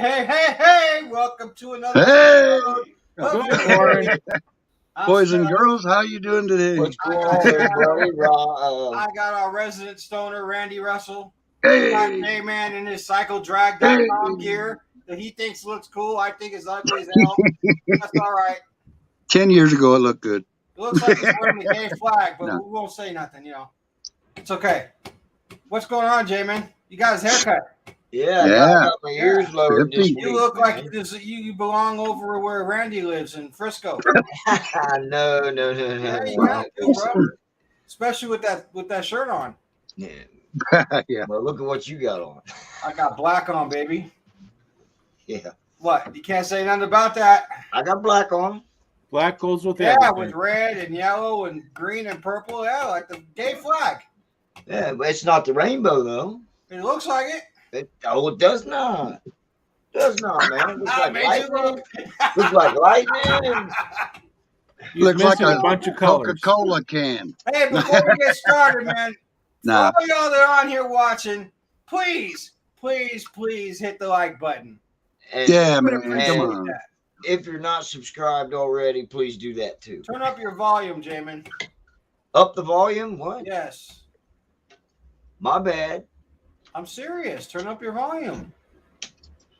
Hey, welcome to another Hey, episode. Good morning. boys and girls, how you doing today? What's going on, everybody? I got our resident stoner, Randy Russell. Hey, Got J-Man in his cycledrag.com gear that he thinks looks cool. I think is ugly as hell. That's all right. 10 years ago, it looked good. It looks like he's wearing the gay flag, but No. we won't say nothing, It's okay. What's going on, J-Man? You got his haircut. Yeah, Yeah. I got my ears lowered this 50. week. You look like man. you belong over where Randy lives in Frisco. No. Yeah, you got to, bro. Especially with that shirt on. Yeah. Yeah. Well, look at what you got on. I got black on, baby. Yeah. What? You can't say nothing about that. I got black on. Black goes with Yeah, everything. with red and yellow and green and purple. Yeah, like the gay flag. Yeah, but it's not the rainbow, though. It looks like it. It does not. Does not, man. It looks I like made you lightning. look. Looks like lightning. You're Looks like missing a a bunch of colors. Coca-Cola can. Hey, before we get started, man, Nah. for all y'all that are on here watching, please hit the like button. And Yeah, Would man. appreciate Come on. that. if you're not subscribed already, please do that too. Turn up your volume, Jamin. Up the volume? What? Yes. My bad. I'm serious. Turn up your volume.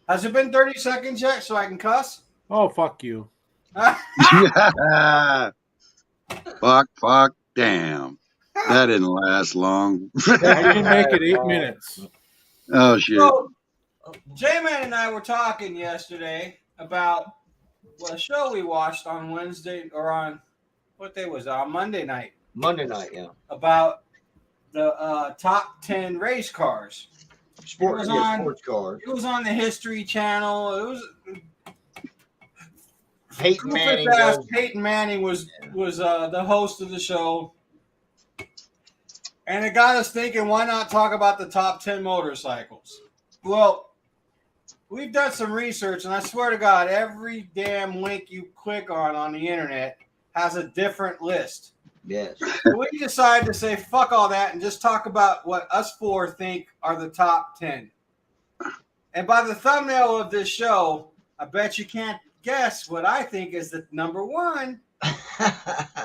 Has it been 30 seconds yet so I can cuss? Oh, fuck you. Fuck, damn. That didn't last long. I didn't make it 8 minutes. Oh, shit. So, J-Man and I were talking yesterday about a show we watched on Wednesday or on what day was it? On Monday night Monday night, yeah. about the top 10 race cars. Sports cars. It was on the History Channel. It was Peyton Manning Rufus asked does. Peyton Manning was the host of the show, and it got us thinking, why not talk about the top 10 motorcycles? Well, we've done some research, and I swear to God, every damn link you click on the internet has a different list. Yes. So we decided to say fuck all that and just talk about what us four think are the top 10. And by the thumbnail of this show, I bet you can't guess what I think is the number one.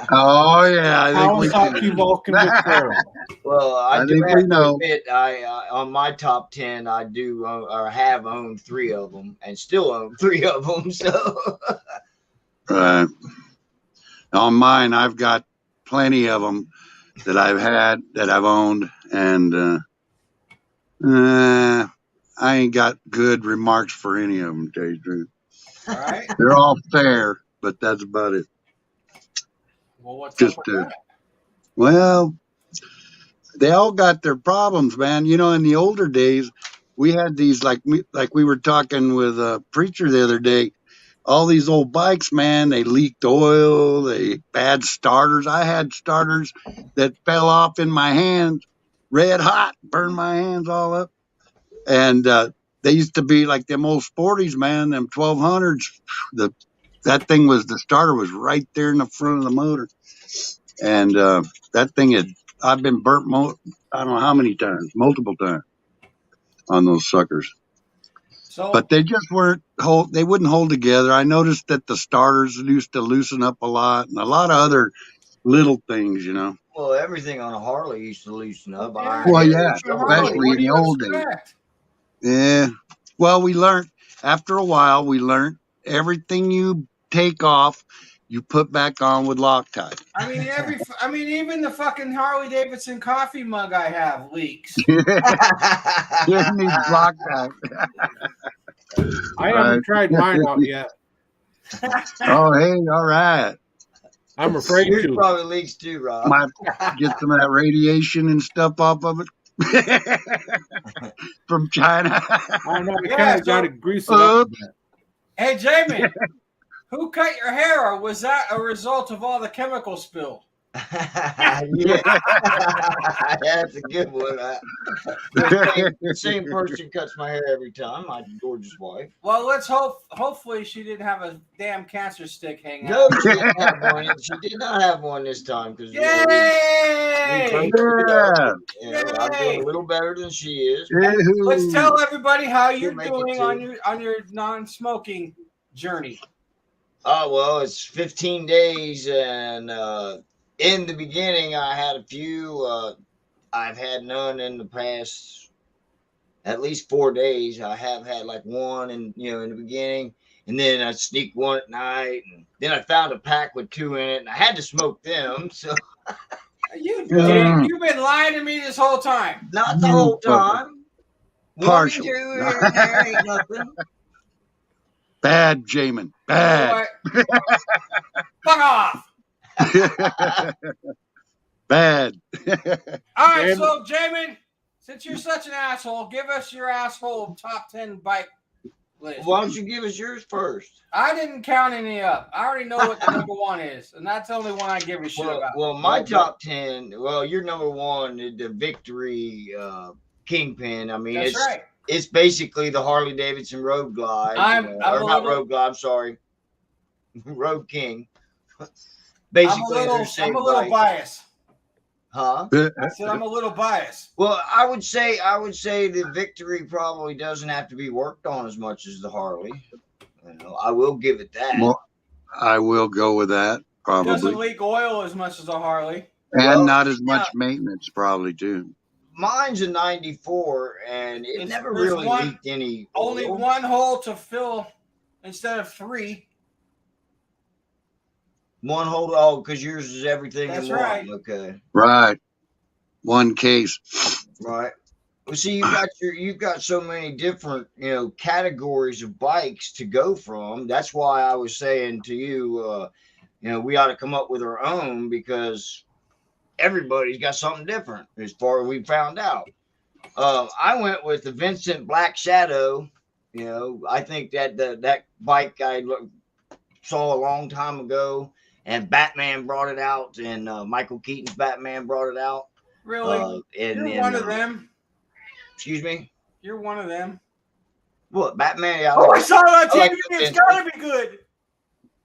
Oh, yeah. I think we Kawasaki can. Vulcan Victoria. Well, I I do think we have to know. admit, I on my top 10, I do or have owned 3 of them, and still own 3 of them. So Right. On mine, I've got plenty of them that I've had, that I've owned, and I ain't got good remarks for any of them, to tell you the truth. All right. They're all fair, but that's about it. Well, what's Just up with that? Well, they all got their problems, man. You know, in the older days, we had these like we were talking with a preacher the other day. All these old bikes, man, they leaked oil, they bad starters. I had starters that fell off in my hands, red hot, burned my hands all up. And they used to be like them old sporties, man, them 1200s. That thing was, the starter was right there in the front of the motor. And that thing I've been burnt, I don't know how many times, multiple times on those suckers. So, But they just they wouldn't hold together. I noticed that the starters used to loosen up a lot and a lot of other little things, you know. well, everything on a Harley used to loosen up. Well, yeah, especially what in do you the old days. expect? Yeah. Well, after a while, we learned everything you take off, you put back on with Loctite. I mean, even the fucking Harley Davidson coffee mug I have leaks. It needs Loctite. I haven't tried mine out yet. Oh, hey, all right. I'm afraid Yours to. probably leaks too, Rob. Might get some of that radiation and stuff off of it from China. I don't know. I Yeah, kind of so- got to grease it up. a bit. Hey, Jamie, who cut your hair, or was that a result of all the chemical spill? Yeah. That's a good one. The same person cuts my hair every time. My gorgeous wife. Well, let's hopefully she didn't have a damn cancer stick hanging No, out. she didn't have one. She did not have one this time because Yay! Yay! Yeah. You know, I'm doing a little better than she is. Let's tell everybody how you're make it doing too. on your non-smoking journey. Oh, well, it's 15 days. And in the beginning, I had a few. I've had none in the past at least 4 days. I have had like one in the beginning. And then I sneak one at night. And then I found a pack with 2 in it. And I had to smoke them. So You've Yeah. been lying to me this whole time. not the whole time. Partial. 1 or 2 here and there ain't nothing. Bad, Jamin. You know Bad. what? Fuck off. Bad. All right, Jamin. so Jamin, since you're such an asshole, give us your asshole top 10 bike list. Why don't you give us yours first? I didn't count any up. I already know what the number one is, and that's the only one I give a shit about. Well, my top 10. Well, your number one, the Victory Kingpin. I mean, That's right. It's basically the Harley Davidson Road Glide. I'm or a not little- Road Glide. I'm sorry, Road King. I'm Basically, a they're little, the same I'm a little bike. biased. Huh? I said I'm a little biased. Well, I would say the Victory probably doesn't have to be worked on as much as the Harley. You know, I will give it that. Well, I will go with that, Doesn't probably. leak oil as much as a Harley. And Well, not as much yeah. maintenance, probably, too. Mine's a 94, and it There's- never there's really one- leaked any Only oil. one hole to fill instead of 3. One hold. Oh, because yours is everything That's in one. right. Okay, Right. One case. right. Well, see, you've got so many different categories of bikes to go from. That's why I was saying to you, we ought to come up with our own because everybody's got something different as far as we found out. I went with the Vincent Black Shadow. I think that bike I saw a long time ago, and Batman brought it out, and Michael Keaton's Batman brought it out. Really? And You're then, one of them. Excuse me. You're one of them. What Batman? Yeah, Oh, I saw it on I like TV. the It's Vincent. gotta be good.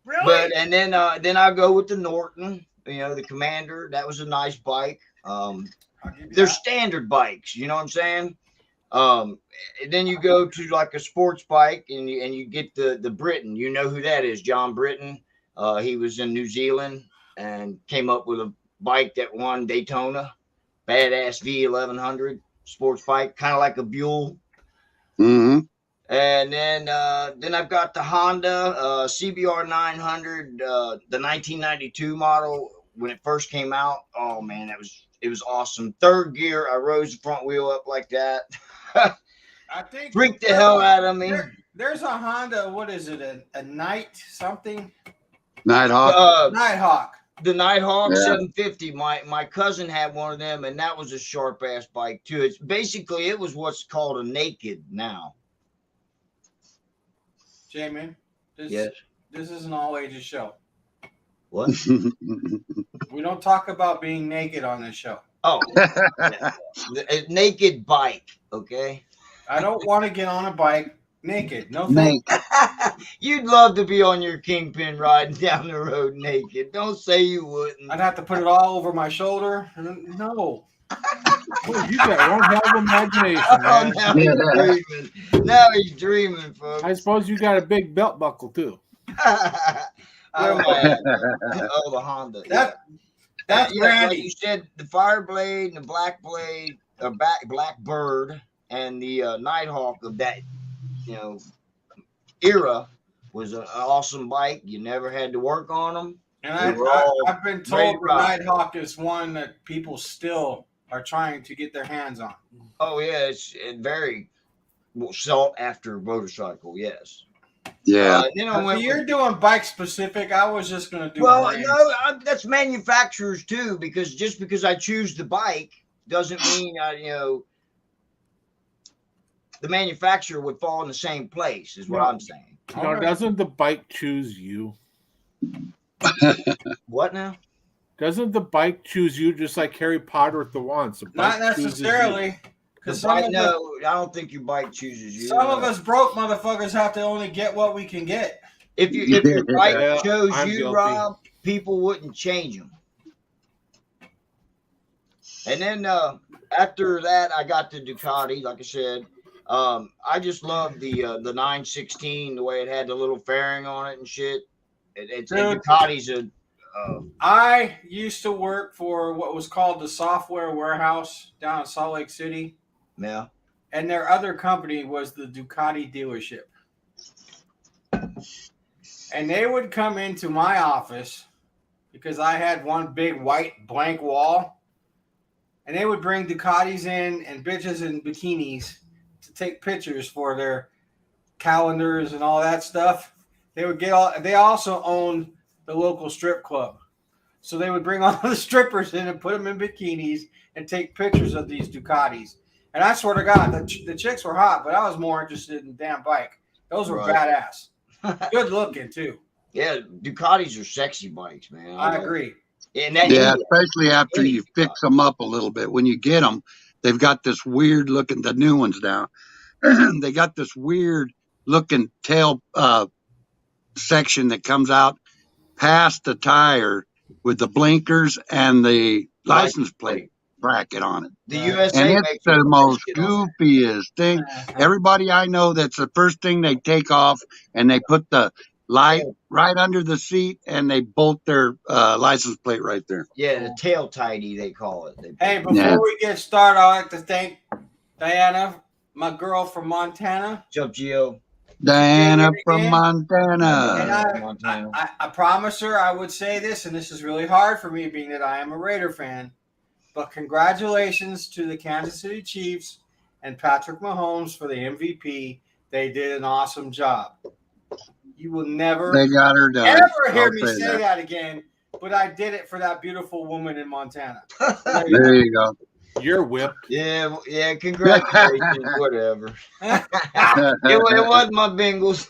Really? But and then I go with the Norton. The Commander. That was a nice bike. I'll give you They're that. standard bikes. You know what I'm saying? And then you go to like a sports bike and you get the Britain. You know who that is? John Britton. He was in New Zealand and came up with a bike that won Daytona. Badass V1100 sports bike, kind of like a Buell. Mm-hmm. And then I've got the Honda CBR 900, the 1992 model when it first came out. Oh man, it was awesome. Third gear, I rose the front wheel up like that. I think Freaked the hell out of me. There's a Honda. What is it? A Night something? Nighthawk. Nighthawk. The Nighthawk Yeah. 750. My cousin had one of them, and that was a sharp ass bike too. It's basically it was what's called a naked now. Jamin, Yes. this is an all ages show. What? We don't talk about being naked on this show. Oh, a naked bike. Okay. I don't want to get on a bike naked. No thank Nate. You'd love to be on your Kingpin riding down the road naked. Don't say you wouldn't. I'd have to put it all over my shoulder. No. Boy, you got one hell of imagination, Oh, man. now he's dreaming. Now he's dreaming, folks. I suppose you got a big belt buckle too. Where am I at? Oh, the Honda. That's Yeah, Randy. like you said, the Fireblade and the Blackblade, or Blackbird, and the Nighthawk of that, era was an awesome bike. You never had to work on them. And They were all I've been great told the rides. Nighthawk is one that people still are trying to get their hands on. Oh yeah, it's very sought after motorcycle. Yes. Yeah. Then I If went. you're doing bike specific, I was just going to do Well, brands. no, that's manufacturers too. Because just because I choose the bike doesn't mean the manufacturer would fall in the same place. Is what No. I'm saying. You know, Alright. doesn't the bike choose you? What now? Doesn't the bike choose you just like Harry Potter with the wands? The Not bike chooses you. necessarily. Because The bike, no, I don't think your bike chooses you. some of us broke motherfuckers have to only get what we can get. If your bike Yeah, chose I'm you, guilty. Rob, people wouldn't change them. And then after that, I got the Ducati. Like I said, I just love the 916, the way it had the little fairing on it and shit. It's Dude. Ducati's a I used to work for what was called the Software Warehouse down in Salt Lake City, yeah. and their other company was the Ducati dealership. And they would come into my office because I had one big white blank wall, and they would bring Ducatis in and bitches in bikinis to take pictures for their calendars and all that stuff. They would get all. They also owned the local strip club, so they would bring all the strippers in and put them in bikinis and take pictures of these Ducatis. And I swear to God, the chicks were hot, but I was more interested in the damn bike. Those were Right. badass, good looking too. Yeah, Ducatis are sexy bikes, man. I agree. And that, Yeah, especially after you fix them up a little bit. When you get them, they've got this weird looking. The new ones now, they got this weird looking tail section that comes out past the tire with the blinkers and the license plate bracket on it. the Right. USA And makes it's the some most shit on that. goofiest thing. Everybody I know, that's the first thing they take off, and they put the light right under the seat, and they bolt their license plate right there. Yeah, the tail tidy they call it. Hey, before Yeah. we get started, I'd like to thank Diana, my girl from Montana. What's up, Gio? Diana from And Montana. Montana. I promised her I would say this, and this is really hard for me being that I am a Raider fan. But congratulations to the Kansas City Chiefs and Patrick Mahomes for the MVP. They did an awesome job. You will never They got her done. ever hear I'll me say say that. that again, but I did it for that beautiful woman in Montana. There you go. You're whipped. Yeah, congratulations, whatever. It wasn't my Bengals.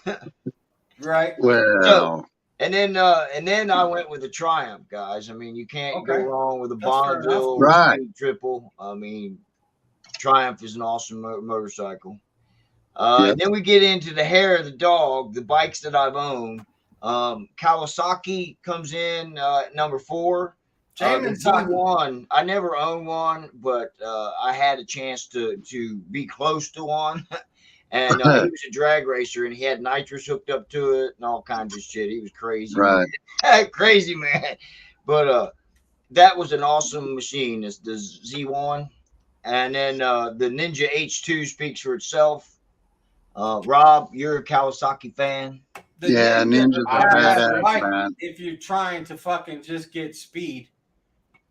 Right? Well, And then I went with the Triumph, guys. I mean, you can't go Okay. wrong with a That's fair Bonneville Right. Speed Triple. I mean, Triumph is an awesome motorcycle. Yep. And then we get into the hair of the dog, the bikes that I've owned. Kawasaki comes in number 4. The Jamin Saki. Z1, I never owned one, but I had a chance to be close to one. And he was a drag racer, and he had nitrous hooked up to it and all kinds of shit. He was crazy. right. Crazy, man. But that was an awesome machine. It's the Z1. And then the Ninja H2 speaks for itself. Rob, you're a Kawasaki fan. The Yeah, Ninja's a I have badass, bike man. if you're trying to fucking just get speed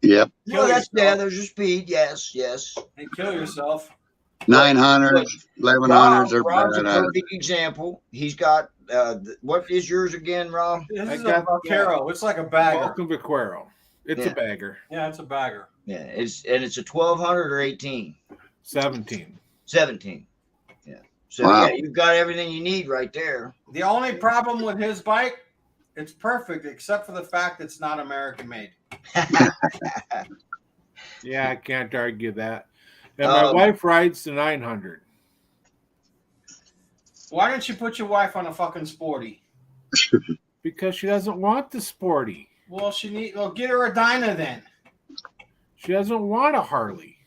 Yep. Kill There's yourself. your speed. Yes. and kill yourself. 900s, 1100s are Rob's a badass. perfect example. He's got what is yours again, Rob? This I is a got- Vaquero. It's like a bagger. Welcome Vaquero. It's Yeah. a bagger. Yeah, it's a bagger. Yeah, it's a 1200 or 18, 17. 17. Yeah. So Wow. yeah, you've got everything you need right there. The only problem with his bike, it's perfect except for the fact it's not American made. Yeah, I can't argue that. And my Um, wife rides the 900. Why don't you put your wife on a fucking sporty? Because she doesn't want the sporty. Well, get her a Dyna then. She doesn't want a Harley.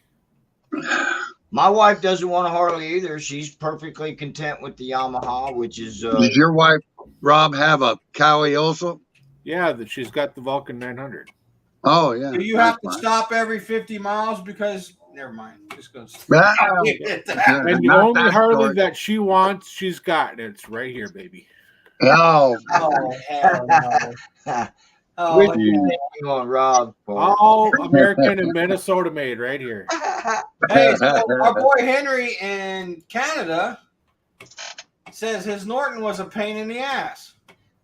My wife doesn't want a Harley either. She's perfectly content with the Yamaha, which is Does your wife, Rob, have a Cowie also? Yeah, that she's got the Vulcan 900. Oh, yeah. Do you have to stop every 50 miles because? Never mind. Just go. Ah, And the not only that Harley story. that she wants, she's got. And it's right here, baby. Oh, Oh hell no! Oh, Which geez. hang on, Rob. All American and Minnesota made right here. hey, so our boy Henry in Canada says his Norton was a pain in the ass.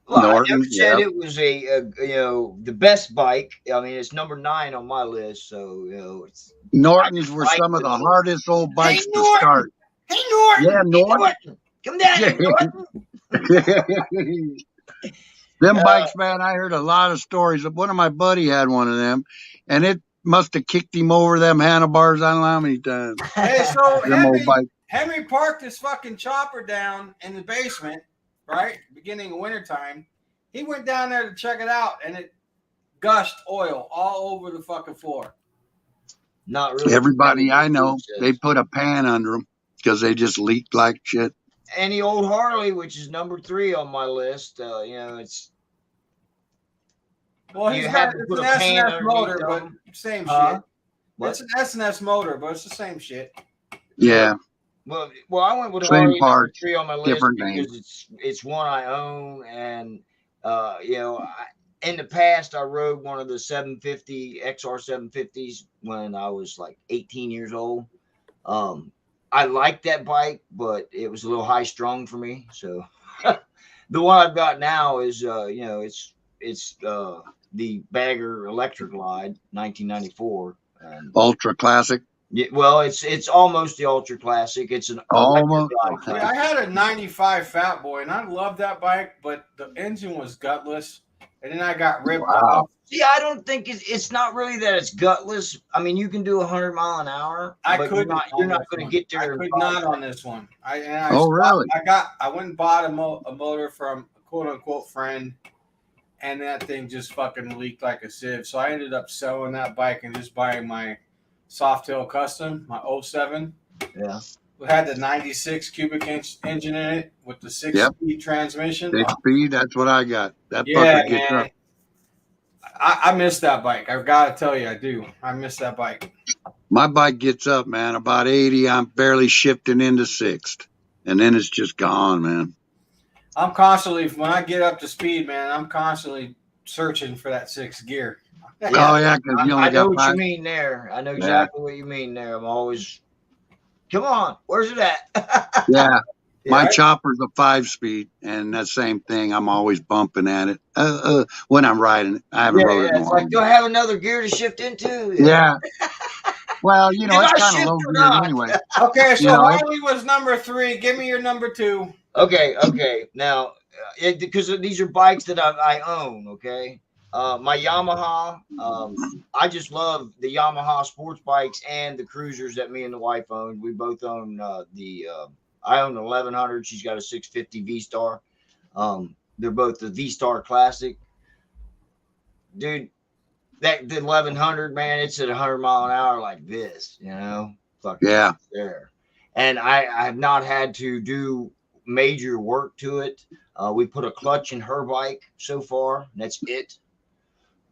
Well, I Norton, never said yeah. it was the best bike. I mean, it's number 9 on my list, so it's. Nortons were some of the hardest old bikes to Norton. start. Hey Norton, Yeah, Norton. come down here, Norton. Them bikes, man, I heard a lot of stories. One of my buddy had one of them, and it must have kicked him over them handlebars I don't know how many times. Hey, so Them old bikes. Henry parked his fucking chopper down in the basement, right? Beginning of wintertime. He went down there to check it out, and it gushed oil all over the fucking floor. Not really. Everybody I know, Says. they put a pan under them because they just leaked like shit. And the old Harley, which is number 3 on my list, you know, it's. Well, You he's have got to it's put an a pan S&S underneath motor, but them. same Huh? shit. What? It's an S&S motor, but it's the same shit. Yeah, Well, I went with Same Harley number parts, 3 on my list different because it's one I own, and you know, in the past I rode one of the 750 XR 750s when I was like 18 years old. I liked that bike, but it was a little high strung for me. So the one I've got now is you know, it's the Bagger Electric Glide 1994. And ultra classic. yeah, well, it's almost the Ultra Classic. It's an Almost. Electric Glide Yeah, I Classic. had a 95 Fat Boy, and I loved that bike, but the engine was gutless, and then I got ripped Wow. off. See, I don't think it's not really that it's gutless. I mean, you can do 100 mile an hour. I but couldn't. You're not going to get there. I in could 5 not on seconds. this one. Really? I went and bought a motor from a quote unquote friend, and that thing just fucking leaked like a sieve. So I ended up selling that bike and just buying my Softail Custom, my 07. Yeah. It had the 96 cubic inch engine in it with the 6-speed transmission. 6-speed, that's what I got. That Yeah, fucker gets man. up. I miss that bike. I've got to tell you, I do. I miss that bike. My bike gets up, man. About 80, I'm barely shifting into 6th. And then it's just gone, man. I'm constantly, when I get up to speed, man, I'm constantly searching for that 6th gear. Oh, yeah, because you only I know got what 5. you mean there. I know exactly what you mean there. I'm always, come on, where's it at? Yeah. My Yeah. chopper's a 5-speed, and that same thing. I'm always bumping at it when I'm riding it. I haven't rode it in a It's while. like, do I have another gear to shift into? Yeah. Well, you know, Did it's I kind of shift low or geared not? anyway. Okay, so You know, Harley was number 3. Give me your number 2. Okay. Now, because these are bikes that I own, okay? My Yamaha, I just love the Yamaha sports bikes and the cruisers that me and the wife own. We both own I own an 1100. She's got a 650 V-Star. They're both the V-Star Classic. Dude, the 1100, man, it's at 100 mile an hour like this, you know? Fucking Yeah. there. And I have not had to do major work to it. We put a clutch in her bike so far. That's it.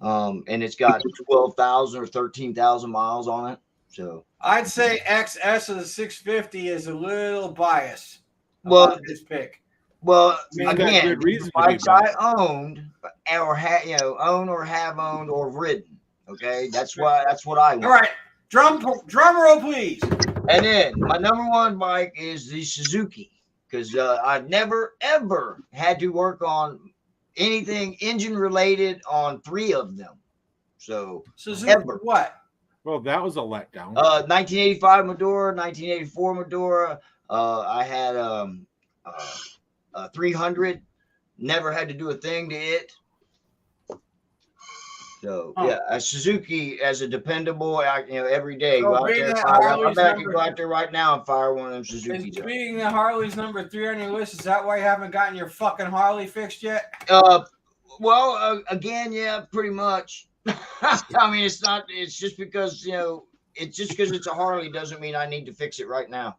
And it's got 12,000 or 13,000 miles on it. So I'd say XS of the 650 is a little biased Well- about his pick. well, He's got again, good reason the to be bikes I biased. owned or have owned or ridden. Okay, that's what I want. All right, drum roll, please. And then my number 1 bike is the Suzuki, because I've never ever had to work on anything engine related on 3 of them. So Suzuki, Ever. what? Well, that was a letdown. 1985 Medora, 1984 Medora. I had a 300. Never had to do a thing to it. So Oh. yeah, a Suzuki as a dependable, every day So go out being there, that fire Harley's I'm back and number- go out there right now and fire one of them Is Suzuki's up. being that Harley's number 3 on your list, is that why you haven't gotten your fucking Harley fixed yet? Well, again, yeah, pretty much. I mean, it's just because, it's a Harley doesn't mean I need to fix it right now.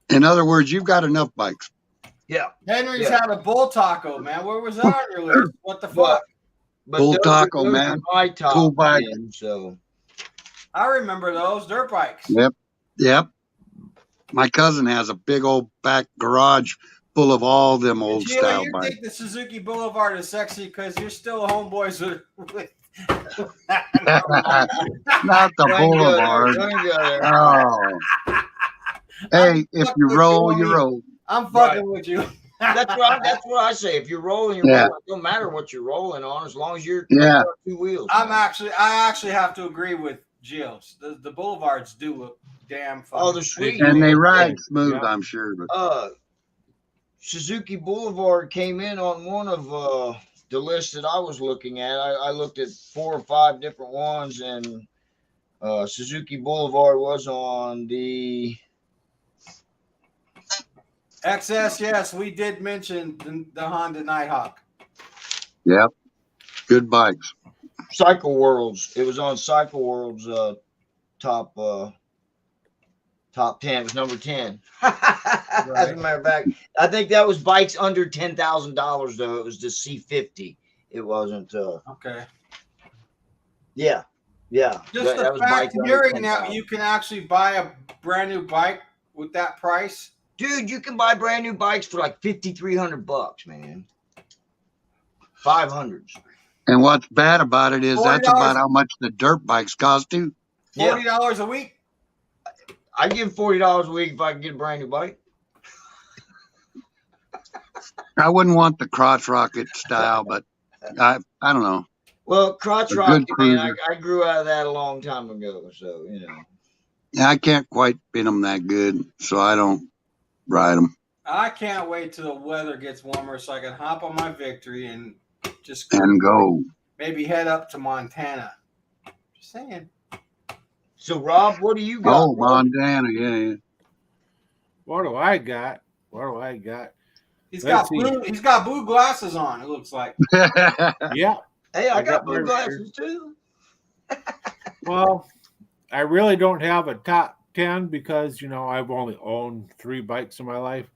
In other words, you've got enough bikes. Yeah. Henry's Yeah. had a bull taco, man. Where was that on your list? What the But- fuck? But Bull those Taco, are man. my top Cool bike. 10, so I remember those dirt bikes. Yep. My cousin has a big old back garage full of all them old Gio, style you bikes. think the Suzuki Boulevard is sexy because you're still a homeboys with Not the Boulevard. Don't go there. Oh. Hey, if you roll, you roll. I'm fucking with you. That's what I say. If you're rolling, Yeah. rolling. It don't matter what you're rolling on, as long as you're Yeah. on 2 wheels. I actually have to agree with Gio's. The Boulevards do look damn fucking. Oh, they're sweet. And they man. ride smooth, Yeah. I'm sure. But Suzuki Boulevard came in on one of the lists that I was looking at. I looked at 4 or 5 different ones, and Suzuki Boulevard was on the. XS, yes, we did mention the Honda Nighthawk. yep, good bikes. Cycle World's. It was on Cycle World's top 10. It was number 10. As a matter of fact, I think that was bikes under $10,000 though. It was the C50. It wasn't. Okay. Yeah. Just that the was fact bikes of under hearing that 10,000. you can actually buy a brand new bike with that price. Dude, you can buy brand new bikes for like $5,300, man. 500s. And what's bad about it is that's $40. about how much the dirt bikes cost too. $40 a week. I'd give $40 a week if I could get a brand new bike. I wouldn't want the crotch rocket style, but I don't know. Well, crotch A good rocket, man, cruiser. I grew out of that a long time ago. So, you know. Yeah, I can't quite fit them that good, so I don't ride them. I can't wait till the weather gets warmer so I can hop on my Victory and just And go. maybe head up to Montana. Just saying. So, Rob, what do you got? Oh, Montana, yeah. What do I got? He's Let's got blue glasses on, it looks like. Yeah. Hey, I I got got blue my- glasses too. Well, I really don't have a top 10 because, I've only owned 3 bikes in my life.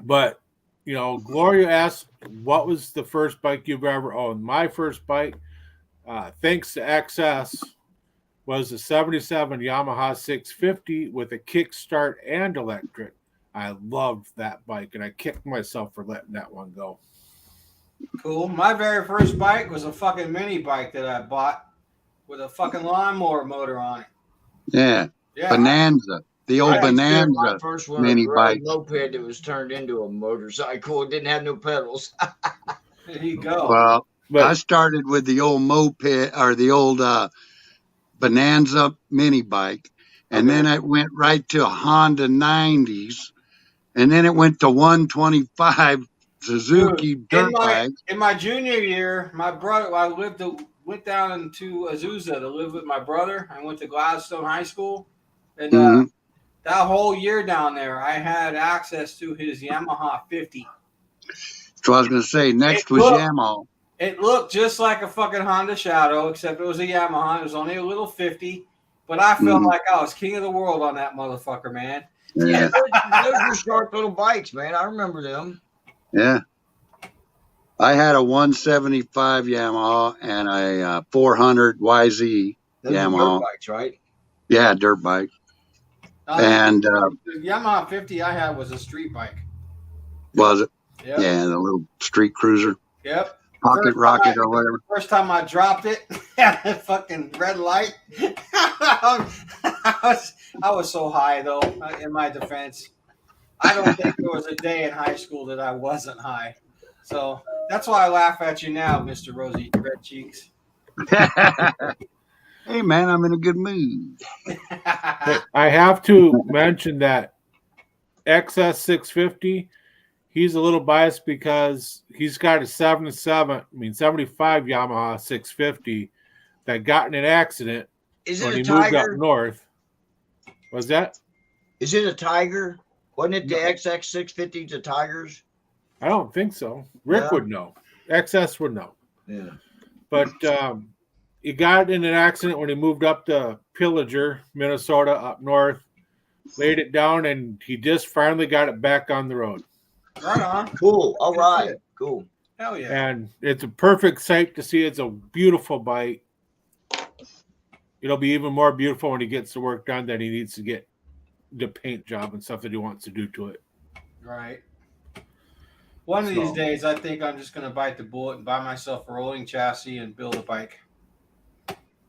But, Gloria asked, what was the first bike you've ever owned? My first bike, thanks to XS, was a 77 Yamaha 650 with a kickstart and electric. I loved that bike, and I kicked myself for letting that one go. Cool. My very first bike was a fucking mini bike that I bought with a fucking lawnmower motor on it. Yeah. Yeah. Bonanza. The old I consider my Bonanza. first one mini a red bike. moped that was turned into a motorcycle. It didn't have no pedals. There you go. Well, But I started with the old moped or the old Bonanza mini bike. And Okay. then it went right to Honda 90s. And then it went to 125 Suzuki dirt bikes. In my junior year, my brother, I went down into Azusa to live with my brother. I went to Gladstone High School, and Mhm. that whole year down there, I had access to his Yamaha 50. So I was going to say, next Hey, was look. Yamaha. It looked just like a fucking Honda Shadow, except it was a Yamaha. It was only a little 50, but I felt Mhm. like I was king of the world on that motherfucker, man. Yeah. Those were sharp little bikes, man. I remember them. Yeah. I had a 175 Yamaha and a 400 YZ. Those Yamaha. were dirt bikes, right? Yeah, dirt bike. Uh, And the Yamaha 50 I had was a street bike. was it? Yep. Yeah, the little street cruiser, Yep. pocket First rocket time or whatever. First time I dropped it, had a fucking red light. I was so high though. In my defense, I don't think there was a day in high school that I wasn't high. So that's why I laugh at you now, Mr. Rosy Red Cheeks. Hey, man, I'm in a good mood. I have to mention that XS 650, he's a little biased because he's got a 75 Yamaha 650 that got in an accident Is when it he a moved up Tiger? north. Was that? Is it a Tiger? Wasn't it the No. XX 650 to Tigers? I don't think so. Rick Yeah. would know. XS would know. Yeah. But he got in an accident when he moved up to Pillager, Minnesota, up north, laid it down, and he just finally got it back on the road. Right on. Cool. All right. Cool. Hell yeah. And it's a perfect sight to see. It's a beautiful bike. It'll be even more beautiful when he gets the work done that he needs to get the paint job and stuff that he wants to do to it. Right. One of these So- days, I think I'm just going to bite the bullet and buy myself a rolling chassis and build a bike.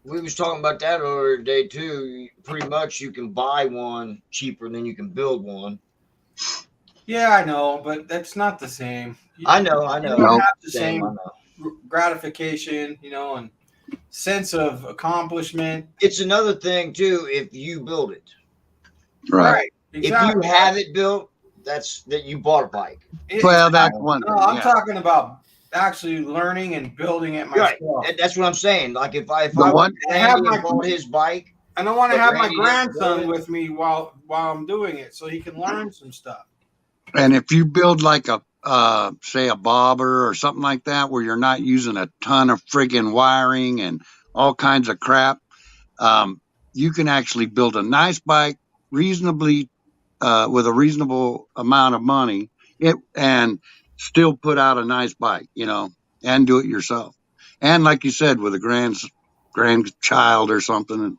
We was talking about that earlier today too. Pretty much you can buy one cheaper than you can build one. Yeah, I know, but that's not the same. I know. You No. don't have the Same, I same know. gratification, and sense of accomplishment. It's another thing too if you build it. Right. If you have it built, that's that you bought a bike. Well, that's one thing. No, I'm yeah. talking about actually learning and building it Right. myself. And that's what I'm saying. Like if I The one- went to I have Randy and my- bought his bike, And I want to But have my Randy didn't grandson do it. with me while I'm doing it, so he can learn some stuff. And if you build like a say a bobber or something like that, where you're not using a ton of friggin' wiring and all kinds of crap, you can actually build a nice bike reasonably with a reasonable amount of money, and still put out a nice bike, and do it yourself. And like you said, with a grandchild or something.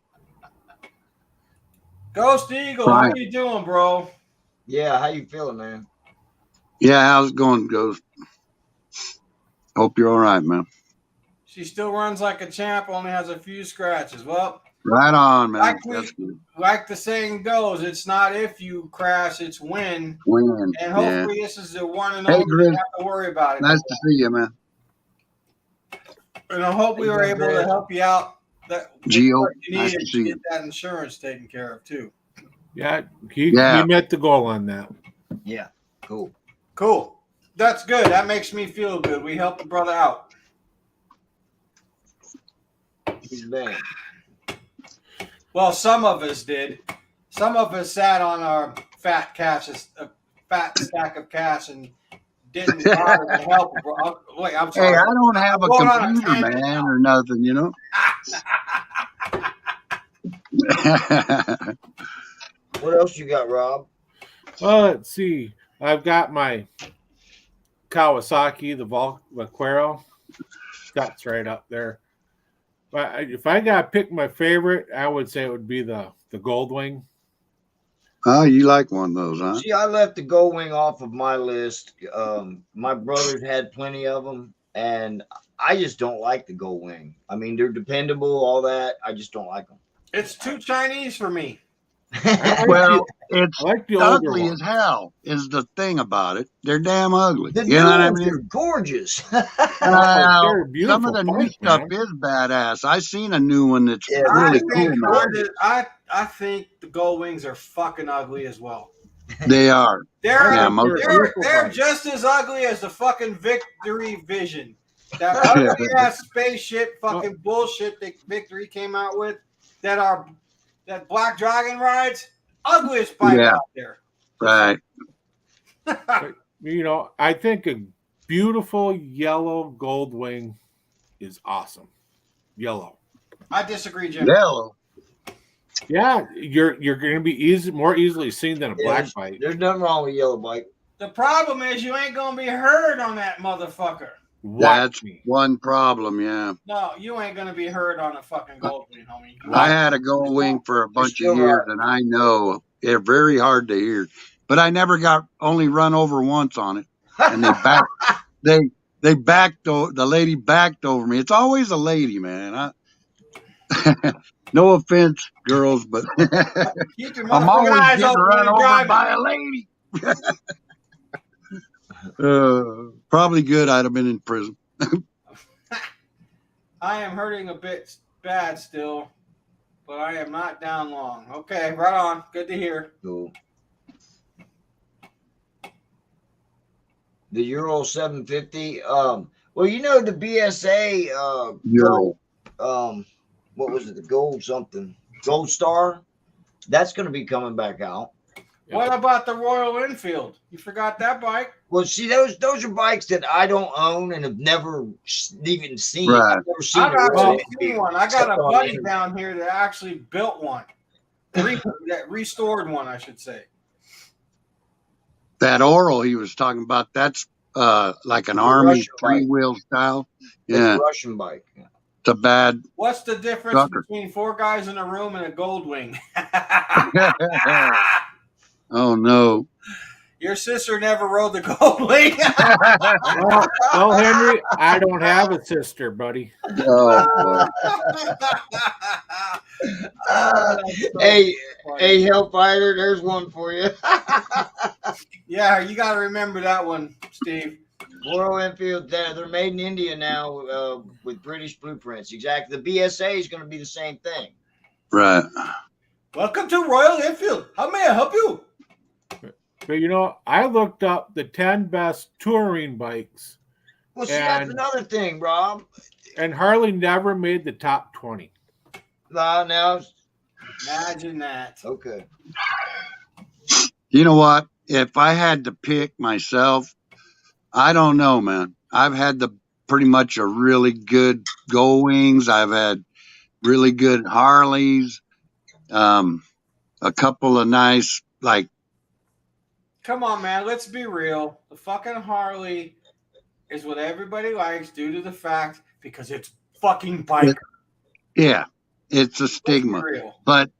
Ghost Eagle, how you doing, bro? Yeah, how you feeling, man? Yeah, how's it going, Ghost? Hope you're all right, man. She still runs like a champ, only has a few scratches. Well, right on, man. Like the saying goes, it's not if you crash, it's when. When. And hopefully this is the one and Hey, only Grizz, you have to worry about it. Nice to see you, man. And I hope we were able to help you out. That Gio, you needed to get that insurance taken care of too. Yeah, he met the goal on that. Yeah, cool. That's good. That makes me feel good. We helped the brother out. He's bad. Well, some of us did. Some of us sat on our fat stack of cash and didn't bother to help. Wait, I'm sorry. Hey, I don't have a computer, man, or nothing, What else you got, Rob? Let's see. I've got my Kawasaki, the Vaquero. That's right up there. But if I got to pick my favorite, I would say it would be the Goldwing. Oh, you like one of those, huh? See, I left the Goldwing off of my list. My brothers had plenty of them, and I just don't like the Goldwing. I mean, they're dependable, all that. I just don't like them. It's too Chinese for me. Well, it's like the ugly as hell is the thing about it. They're damn ugly. The you know what I mean? They're gorgeous. They're beautiful. Some of the new stuff is badass. I seen a new one that's really cool. I think the Goldwings are fucking ugly as well. They are. They're just as ugly as the fucking Victory Vision. That ugly ass spaceship fucking bullshit that Victory came out with. That Black Dragon rides, ugliest bike out there. Right. I think a beautiful yellow Goldwing is awesome. Yellow. I disagree, Jim. Yellow. Yeah, you're going to be more easily seen than a black bike. There's nothing wrong with yellow bike. The problem is you ain't going to be heard on that motherfucker. That's one problem, yeah. No, you ain't going to be heard on a fucking Goldwing, homie. I had a Goldwing for a bunch of years, and I know they're very hard to hear. But I never only run over once on it. And the lady backed over me. It's always a lady, man. No offense, girls, but I'm always getting run over by a lady. Probably good. I'd have been in prison. I am hurting a bit bad still, but I am not down long. Okay, right on. Good to hear. Cool. The Euro 750. Well, the BSA. Euro. What was it? The Gold Star. That's going to be coming back out. What about the Royal Enfield? You forgot that bike? Well, see, those are bikes that I don't own and have never even seen. Right. I've never seen one. I got a buddy down here that actually built one. That restored one, I should say. That Oral he was talking about, that's like an Army three-wheel style. Yeah. It's a Russian bike. Yeah. It's a bad. What's the difference between 4 guys in a room and a Goldwing? Oh, no. Your sister never rode the Goldwing. well, Henry, I don't have a sister, buddy. Oh, hey, Hellfighter, there's one for you. Yeah, you got to remember that one, Steve. Royal Enfield, they're made in India now with British blueprints. Exactly. The BSA is going to be the same thing. Right. Welcome to Royal Enfield. How may I help you? But, I looked up the 10 best touring bikes. Well, see, that's another thing, Rob. And Harley never made the top 20. Now. Imagine that. Okay. You know what? If I had to pick myself, I don't know, man. I've had pretty much a really good Gold Wings. I've had really good Harleys. A couple of nice, like, Come on, man. Let's be real. The fucking Harley is what everybody likes due to the fact because it's fucking biker. yeah, it's a Let's be stigma. real. But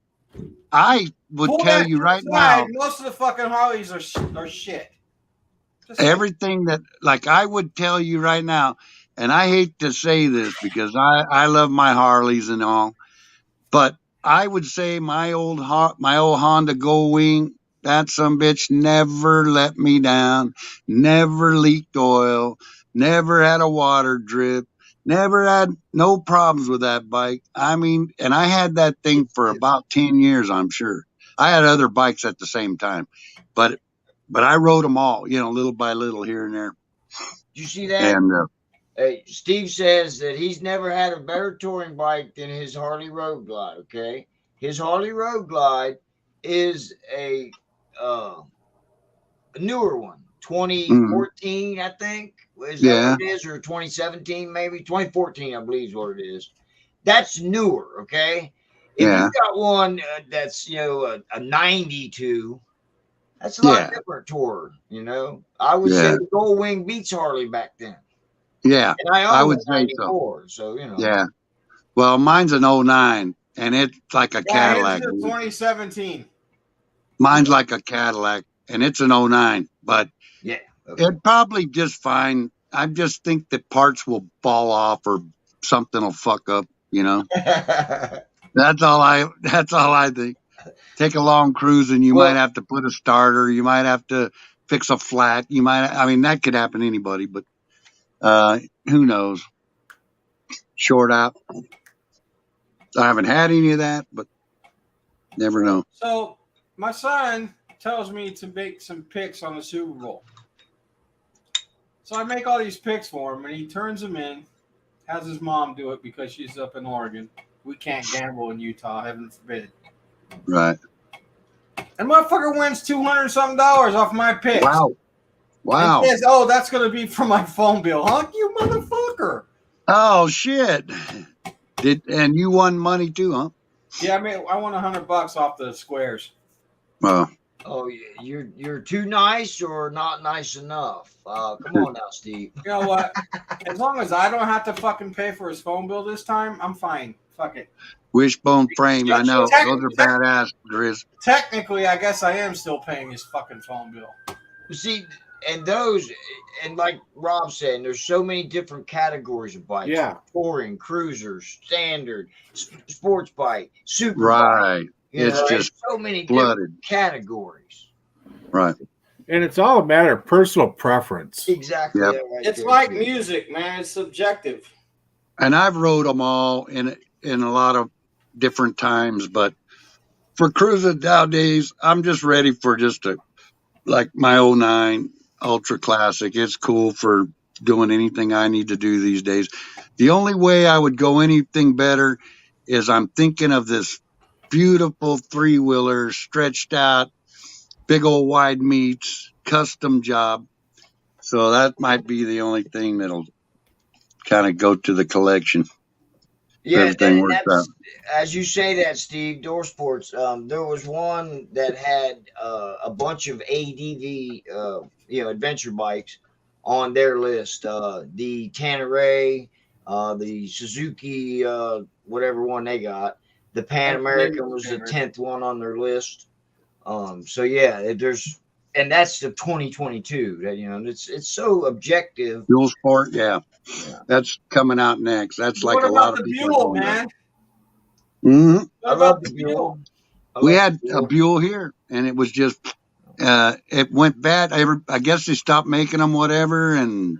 I would Pull tell that you to right the side, now, most of the fucking Harleys are shit. Just saying. everything that, like, I would tell you right now, and I hate to say this because I love my Harleys and all, but I would say my old Honda Gold Wing, that some bitch never let me down, never leaked oil, never had a water drip, never had no problems with that bike. I mean, and I had that thing for about 10 years, I'm sure. I had other bikes at the same time, but I rode them all, little by little here and there. Did you see that? And Hey, Steve says that he's never had a better touring bike than his Harley Road Glide. Okay, his Harley Road Glide is a newer one, 2014, I think. Is that what it is, or 2017 maybe? 2014, I believe, is what it is. That's newer. Okay, if Yeah. you got one that's a 92. That's a lot different tour. I would say the Gold Wing beats Harley back then. yeah, And I own would a say so. 94, so Yeah. Well, mine's an 09, and it's like a Cadillac. His is 2017. Mine's like a Cadillac, and it's an 09, but yeah, it'd probably just fine. I just think that parts will fall off or something will fuck up, That's all I think. Take a long cruise and you might have to put a starter. You might have to fix a flat. That could happen to anybody, but who knows? Short out. I haven't had any of that, but never know. So my son tells me to make some picks on the Super Bowl. So I make all these picks for him, and he turns them in, has his mom do it because she's up in Oregon. We can't gamble in Utah, heaven forbid. Right. And motherfucker wins $200-something off my picks. Wow. And says, "Oh, that's going to be for my phone bill." Huh? You motherfucker. Oh, shit. And you won money too, huh? Yeah, I won $100 off the squares. Well. Oh, you're too nice or not nice enough. Come on now, Steve. You know what? As long as I don't have to fucking pay for his phone bill this time, I'm fine. Fuck it. Wishbone frame, I know. Those are badass, Grizz. Technically, I guess I am still paying his fucking phone bill. See, and like Rob said, there's so many different categories of bikes. Yeah. Touring, cruisers, standard, sports bike, super right. bike. It's just so many flooded different categories. Right. And it's all a matter of personal preference. Exactly. Yep. Right It's there, like too. music, man. It's subjective. And I've rode them all in a lot of different times, but for cruising nowadays, I'm just ready for like my 09 Ultra Classic. It's cool for doing anything I need to do these days. The only way I would go anything better is I'm thinking of this beautiful 3-wheeler, stretched out, big old wide meets, custom job. So that might be the only thing that'll kind of go to the collection. Yeah, Everything and works that's, out. as you say that, Steve, Door Sports, there was one that had a bunch of ADV, adventure bikes on their list. The Tanneray, the Suzuki, whatever one they got. The Pan American was the 10th one on their list. So yeah, and that's the 2022. That it's so objective. Dual Sport, yeah. That's coming out next. That's like What a lot about of the people. Buell, man? Mm-hmm. What I about love the the Buell? Buell. We had a Buell here, and it was just it went bad. I guess they stopped making them, whatever, and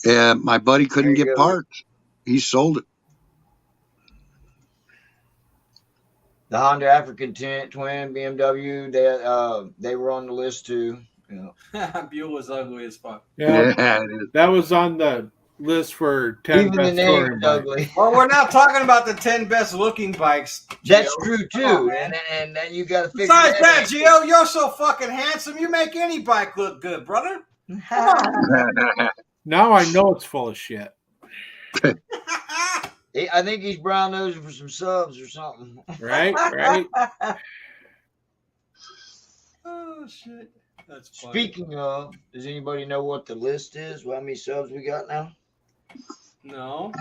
my buddy couldn't There you get go. parts. He sold it. The Honda African Twin, BMW, they were on the list too. Buell was ugly as fuck. Yeah, it is. that was on the list for 10 Even the best name touring is bikes. ugly. Well, we're not talking about the 10 best looking bikes. That's Gio. true Come on, too, man. and then you got to figure Besides that, out. Gio, you're so fucking handsome. You make any bike look good, brother. Now I know it's full of shit. I think he's brown nosing for some subs or something. Right? Right? Oh shit. That's funny. Speaking of, does anybody know what the list is? How many subs we got now? No.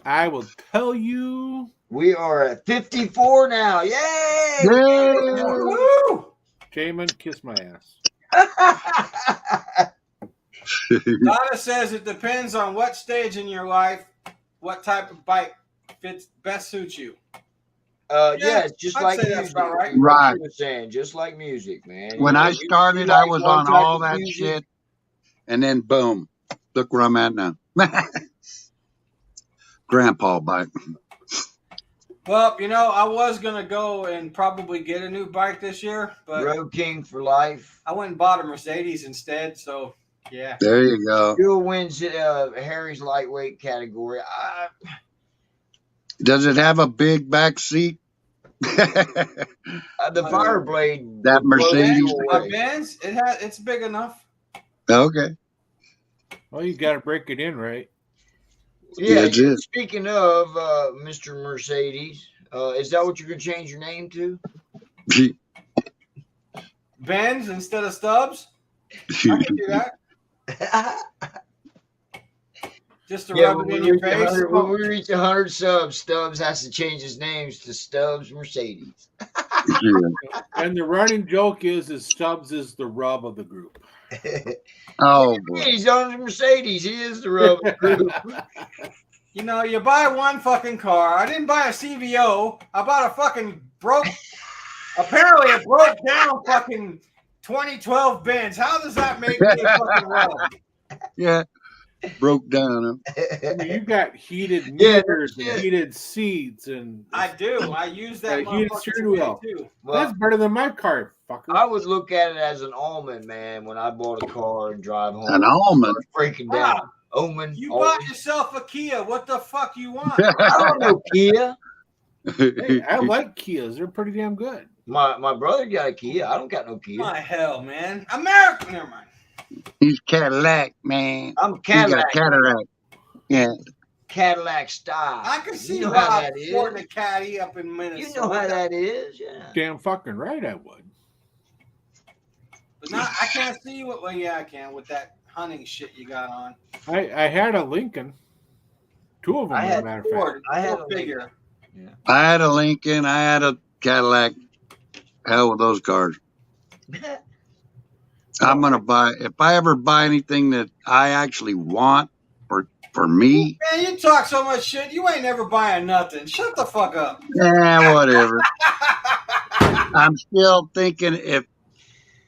I will tell you. We are at 54 now. Yay! Yay! Woo! Jamin, kiss my ass. Donna says it depends on what stage in your life, what type of bike fits best suits you. Yeah, it's just I'd like say music. that's about right. Right. Like you were saying, just like music, man. When You know, I started, I like was one on type all of that music. shit, and then boom, look where I'm at now. Grandpa bike. Well, you know, I was gonna go and probably get a new bike this year, but Road King for life. I went and bought a Mercedes instead. So yeah. There you go. Still wins Harry's lightweight category. Does it have a big back seat? The Fireblade. That would blow Mercedes? you My away. Benz, it's big enough. Okay. Well, you got to break it in, right? Yeah. That's it. Speaking of Mr. Mercedes, is that what you're gonna change your name to? Benz instead of Stubbs. I can do that. Just to rub it in your face. When we reach 100 subs, Stubbs has to change his names to Stubbs Mercedes. And the running joke is Stubbs is the rub of the group. Oh boy. He's on the Mercedes. He is the rub of the group. You know, you buy one fucking car. I didn't buy a CVO. I bought a fucking apparently a broke down fucking 2012 Benz. How does that make me a fucking rub? Yeah. Broke down. I mean, you got heated Yeah, mirrors no and shit. heated seats, and I do. I use that heated motherfucker steering today, wheel. too. Well, that's better than my car, fucker. I would look at it as an almond, man, when I bought a car and drive home. An almond. Breaking Wow. down. Omen. You almond. bought yourself a Kia. What the fuck you want? I don't know Kia. Hey, I like Kias. They're pretty damn good. My brother got a Kia. I don't got no Kia. My hell, man. American. Never mind. He's Cadillac, man. I'm He got Cadillac. cataract. Yeah. Cadillac style. I can see You know how Rob that is. sporting a caddy up in Minnesota. You know how that is, yeah. Damn fucking right I would. But not, I can't see what. Well, yeah, I can with that hunting shit you got on. I had a Lincoln. Two of them, I as a had matter of fact. Ford, I had full a figure. I had a Lincoln. I had a Cadillac. Hell with those cars. I'm gonna buy if I ever buy anything that I actually want for me. Man, you talk so much shit. You ain't never buying nothing. Shut the fuck up. Yeah, whatever. I'm still thinking if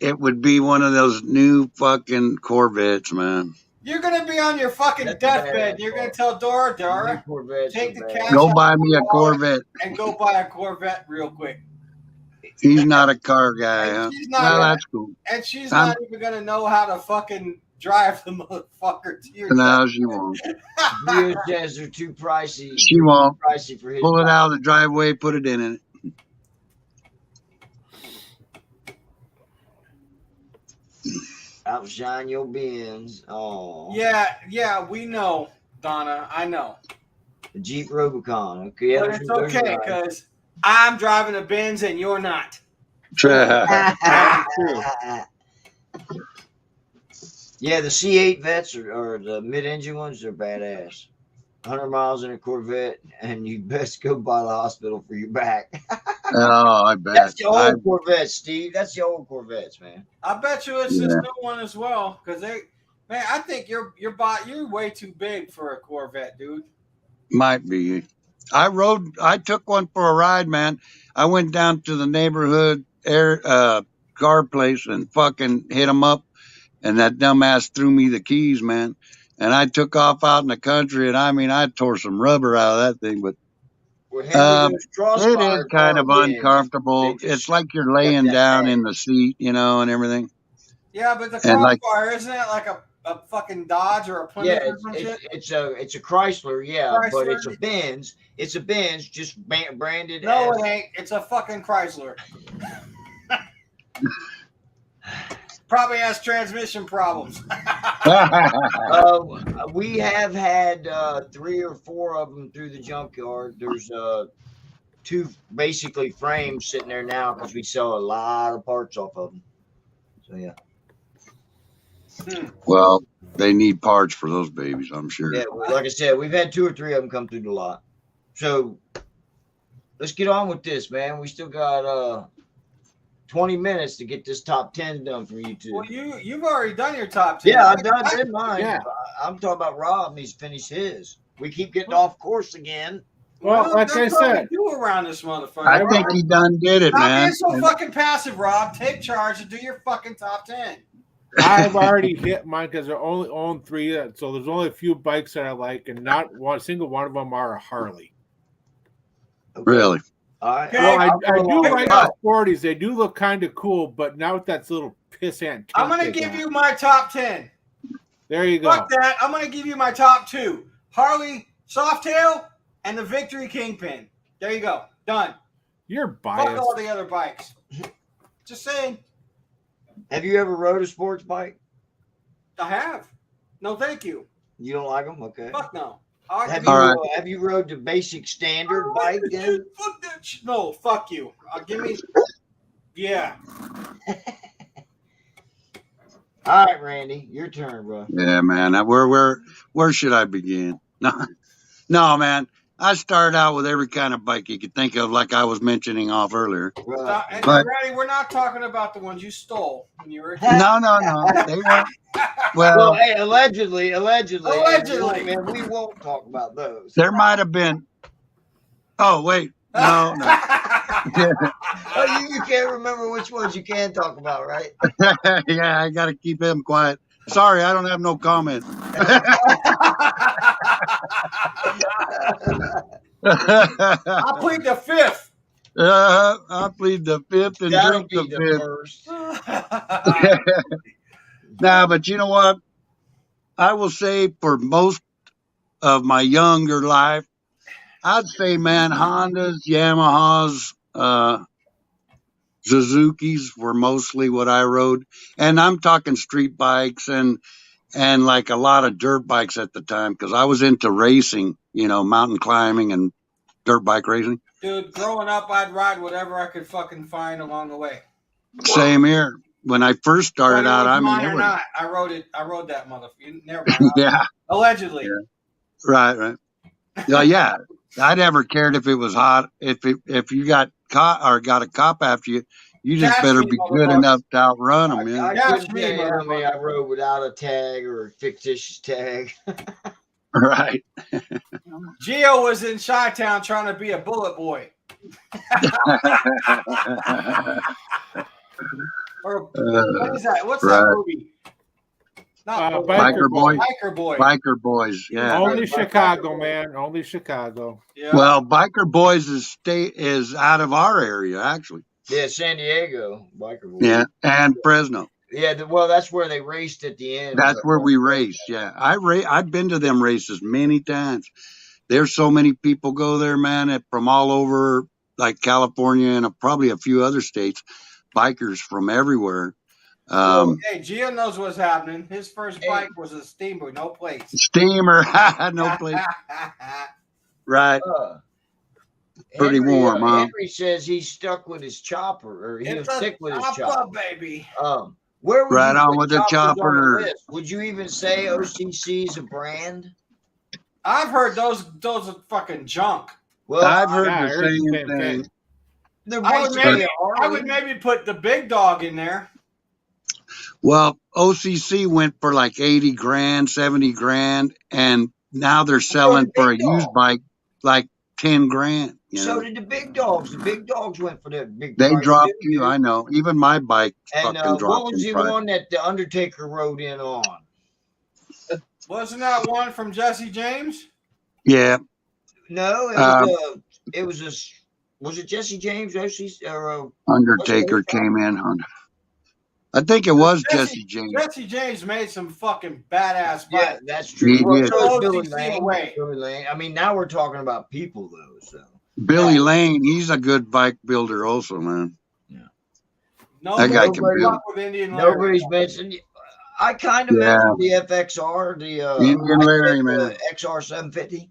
it would be one of those new fucking Corvettes, man. You're gonna be on your fucking That's deathbed. bad. You're gonna tell Dora, Corvettes take are the bad. cash Go buy me a Corvette. and go buy a Corvette real quick. He's not a car guy, And huh? she's not Well, gonna- that's cool. And she's I'm- not even gonna know how to fucking drive the motherfucker to your No, she won't. Leo says they're too pricey. She won't. Pricey for his. Pull it out of the driveway, put it in it. Outshine your Benz. Oh, Yeah, we know, Donna. I know. the Jeep Rubicon. Okay, But those it's are okay right. because I'm driving a Benz and you're not. That's true. Yeah, the C8 Vets or the mid-engine ones are badass. 100 miles in a Corvette, and you best go by the hospital for your back. Oh, I bet. That's the old Corvettes, Steve. That's the old Corvettes, man. I bet you it's this Yeah. new one as well. Because I think you're way too big for a Corvette, dude. Might be. I took one for a ride, man. I went down to the neighborhood car place and fucking hit him up. And that dumbass threw me the keys, man. And I took off out in the country. And I tore some rubber out of that thing. But Well, Henry, those it Crossfire is kind of Benz, uncomfortable. they just It's like you're laying that down bad. in the seat, and everything. Yeah, but the And like- Crossfire, isn't it like a fucking Dodge or a Plymouth Yeah, or some shit? it's a Chrysler, yeah, but it's a Chrysler? Benz. It's a Benz, just branded. No, as, it ain't. It's a fucking Chrysler. Probably has transmission problems. We have had 3 or 4 of them through the junkyard. There's 2 basically frames sitting there now because we sell a lot of parts off of them. So yeah. Well, they need parts for those babies, I'm sure. Yeah, well, like I said, we've had 2 or 3 of them come through the lot. So let's get on with this, man. We still got 20 minutes to get this top 10 done for you two. Well, you've already done your top 10. Yeah, I've done mine. Yeah. I'm talking about Rob needs to finish his. We keep getting off course again. Well, like I that's what said, we do around this motherfucker. I think he done did it, Stop man. being so fucking passive, Rob. Take charge and do your fucking top 10. I've already hit mine because I only own 3. So there's only a few bikes that I like, and not one single one of them are a Harley. Okay. Really? All right. Okay. Well, I I'll do go like along. the 40s. They do look kind of cool, but now with that little pissant. I'm going to tint they give got. you my top 10. There you go. Fuck that. I'm going to give you my top 2. Harley Softail and the Victory Kingpin. There you go. Done. You're Fuck biased. all the other bikes. Just saying. Have you ever rode a sports bike? I have. No, thank you. You don't like them? Okay. Fuck no. I Have give you, All right. have you rode the basic standard Oh, bike fuck then? that, fuck that shit. No, fuck you. Give me. Yeah. All right, Randy, your turn, bro. Yeah, man. Where should I begin? No, man. I started out with every kind of bike you could think of, like I was mentioning off earlier. And But- Randy, we're not talking about the ones you stole when you were a kid. No. They weren't. Well, Well, hey, allegedly, Allegedly. and we won't talk about those. there might have been. Oh, wait. No. Oh, you can't remember which ones you can talk about, right? Yeah, I got to keep him quiet. Sorry, I don't have no comment. I plead the fifth. I plead the fifth and That'll drink be the the fifth. first. Nah, but you know what? I will say for most of my younger life, I'd say, man, Hondas, Yamahas, Suzuki's were mostly what I rode. And I'm talking street bikes and like a lot of dirt bikes at the time because I was into racing, mountain climbing and dirt bike racing. Dude, growing up, I'd ride whatever I could fucking find along the way. Same here. When I first started Whether it out, was I mean, mine it or was, not, I rode it. I rode that motherfucker. Never mind. yeah, Allegedly. Yeah. right. Yeah. I never cared if it was hot. If you got caught or got a cop after you, you just Catch better me, be good motherfucker. enough to outrun them. I Yeah. Yeah, couldn't it's me, tell you how many I motherfucker. rode without a tag or a fictitious tag. Right. Gio was in Chi-Town trying to be a bullet boy. Or what is that? What's that Right. movie? Not bullet Biker Boy. Biker Boy. Biker Boys. Yeah. Only Right, Chicago, right. man. Only Chicago. Yeah. Well, Biker Boys is out of our area actually. Yeah, San Diego biker boy. Yeah, and Fresno. Yeah, well, that's where they raced at the end. That's where we raced. Yeah, I've been to them races many times. There's so many people go there, man, from all over, like California and probably a few other states. Bikers from everywhere. Hey, Gio knows what's happening. His first Hey. bike was a steamboat, no plates. Steamer, no place. Right. Pretty warm, huh? Henry says he's stuck with his chopper, or he'll It's a stick with his chopper, chopper. baby. Where would Right you on put with the choppers on chopper. the list? Would you even say OCC is a brand? I've heard those are fucking junk. Well, I've heard Yeah, I the heard the same same thing. thing. they're I would basically maybe- a I Harley. would maybe put the big dog in there. Well, OCC went for like 80 grand, 70 grand, and now they're selling for a Big Dog. used bike like 10 grand. So did the big dogs. The big dogs went for the big. They price dropped too, you, dude. I know. Even my bike And fucking what dropped was in the price. one that the Undertaker rode in on? Wasn't that one from Jesse James? Yeah, No, was it Jesse James? Undertaker came in on. I think it was Jesse James. Jesse James made some fucking badass Yeah, bikes. that's true. He Well, did. so is Billy OCC Lane. away. Billy Lane. I mean, now we're talking about people though. So Billy Lane, he's a good bike builder also, man. That guy can Nobody- build. With Indian Larry. Nobody's mentioned. I kind of Yeah. mentioned the FXR, the Indian Larry, man. the XR 750.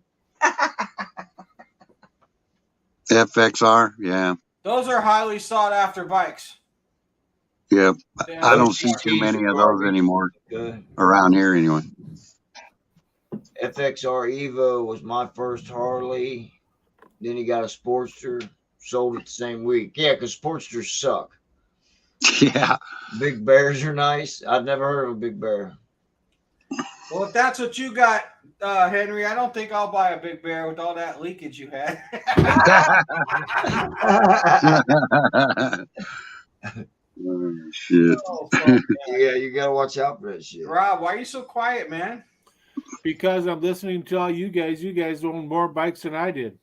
FXR, yeah. Those are highly sought after bikes. Yeah. They I are- don't see too many of those anymore Good. around here anyway. FXR Evo was my first Harley. Then he got a Sportster. Sold it the same week. Yeah, because Sportsters suck. Yeah. Big Bears are nice. I've never heard of a Big Bear. Well, if that's what you got, Henry, I don't think I'll buy a Big Bear with all that leakage you had. Oh, shit. Oh, fuck, man. Yeah, you gotta watch out for that shit. Rob, why are you so quiet, man? Because I'm listening to all you guys. You guys own more bikes than I did.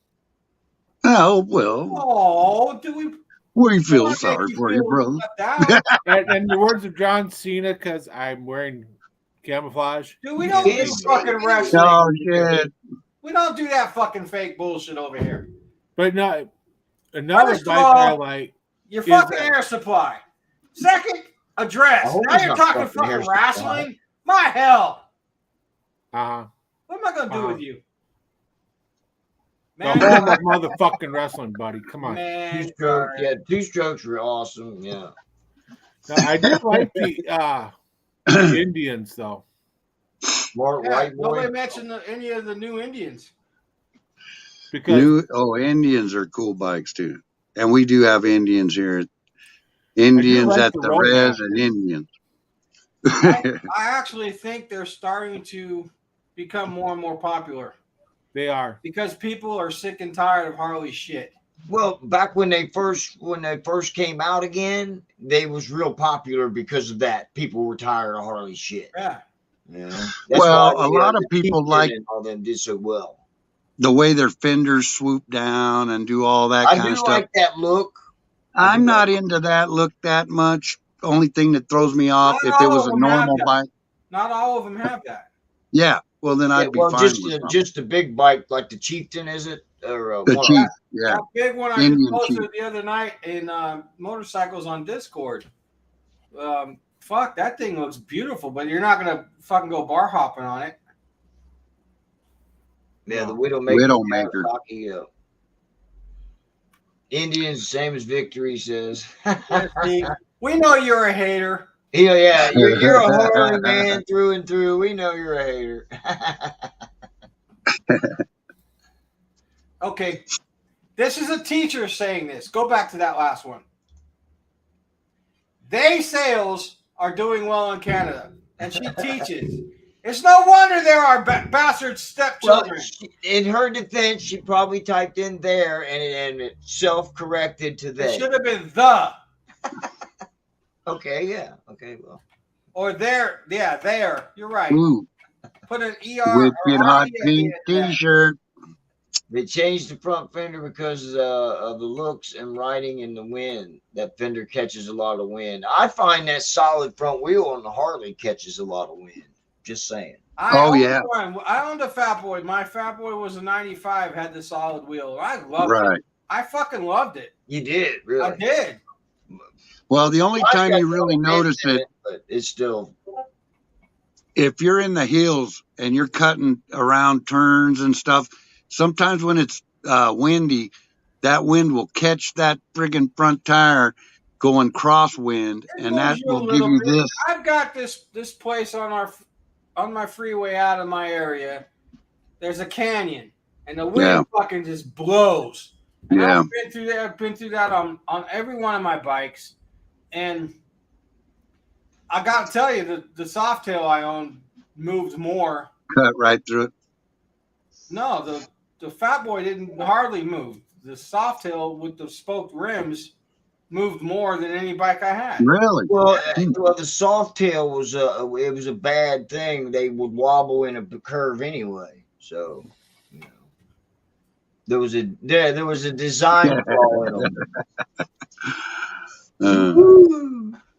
Oh, well, Oh, do we we feel wanna sorry make for you, feel brother. left out? And the words of John Cena, because I'm wearing camouflage. Dude, we don't do Yes. fucking wrestling. Oh, shit. We don't do that fucking fake bullshit over here. But no, another First of bike I all- like. Your Is fucking that- air supply. Second, a dress. I hope Now it's you're not talking fucking air fucking supply. wrestling. My hell. Uh-huh. What am I gonna do Uh-huh. with you? The Man, home of motherfucking wrestling, buddy. Come on. man, Two strokes, sorry. yeah, two strokes were awesome. Yeah. Now, I did like the Indians, though. Smart Yeah, white boy. nobody mentioned any of the new Indians. Because Indians are cool bikes too. And we do have Indians here. Indians like at the the res Roadmaster. and Indians. I actually think they're starting to become more and more popular they are. because people are sick and tired of Harley shit. Well, back when they first came out again, they was real popular because of that. People were tired of Harley shit. Yeah. Yeah. Well, why a lot of the people Chieftain like- and all them did so well. The way their fenders swoop down and do all that I kind do of stuff. like that look. I'm not into that look that much. Only thing that throws me off Not if it all was of a them have normal that. bike. Not all of them have that. Yeah, well then I'd Yeah, be well, fine just with a, something. just a big bike like the Chieftain, is it? Or The one- Chief, yeah. That big one I Indian just posted Chief. the other night in motorcycles on Discord. Fuck, that thing looks beautiful, but you're not gonna fucking go bar hopping on it. Yeah, the Widowmaker. Widowmaker. Kawasaki, Indians, same as Victory says. See, we know you're a hater. Yeah, you're a Harley man through and through. We know you're a hater. Okay, this is a teacher saying this. Go back to that last one. They sales are doing well in Canada, and she teaches. It's no wonder there are bastard Well, stepchildren. in her defense, she probably typed in there and it self-corrected to It they. should have been the Okay, yeah. Okay, well. or there. Yeah, there. You're right. Ooh, Put an ER Wicked or Hot RE at the Pink end of that. T-shirt. They changed the front fender because of the looks and riding in the wind. That fender catches a lot of wind. I find that solid front wheel on the Harley catches a lot of wind. Just saying. I Oh, owned yeah. one. I owned a Fat Boy. My Fat Boy was a 95, had the solid wheel. I loved it. Right. I fucking loved it. You did, really. I did. Well, the only Mine's time got you really no notice dent in it, but it's still. if you're in the hills and you're cutting around turns and stuff, sometimes when it's windy, that wind will catch that friggin' front tire going crosswind, It and that moves you a will give little you bit. this. I've got this place on my freeway out of my area. There's a canyon, and the wind Yeah. fucking just blows. And Yeah. I've been through that. I've been through that on every one of my bikes, and I gotta tell you, the Softail I own moved more. Cut right through it. No, the Fat Boy didn't hardly move. The Softail with the spoked rims moved more than any bike I had. Really? Well, the soft tail was it was a bad thing. They would wobble in a curve anyway. So, you know, there was a design flaw in them.